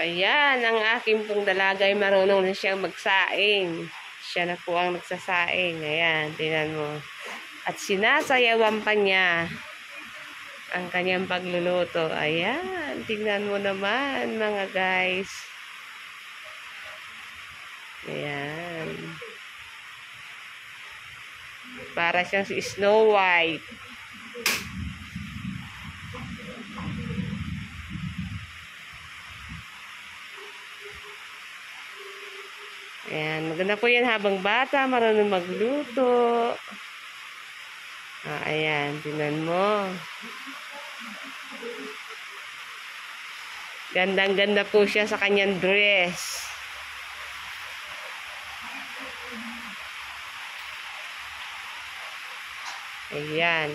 Ayan, ang aking pong dalaga ay marunong na siyang magsaing. Siya na po ang nagsasaing. Ayan, tingnan mo. At sinasayawan pa niya ang kanyang pagluluto. Ayan, tingnan mo naman mga guys. Ayan. Para siyang si Snow White. Ayan, maganda po yan habang bata, marunong magluto. Ayan, tingnan mo. Gandang-ganda po siya sa kanyang dress. Ayan.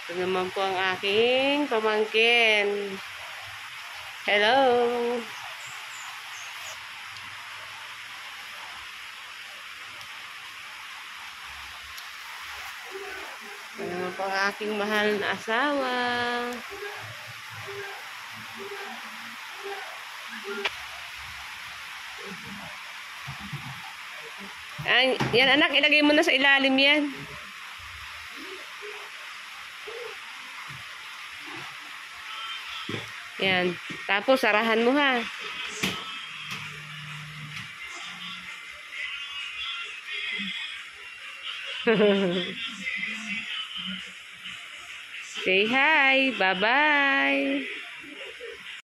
Ito naman po ang aking pamangkin. Hello. Ito naman po ang aking mahal na asawa. Yan anak, ilagay mo na sa ilalim yan. Yan. Tapos, sarahan mo ha. Say hi. Bye-bye.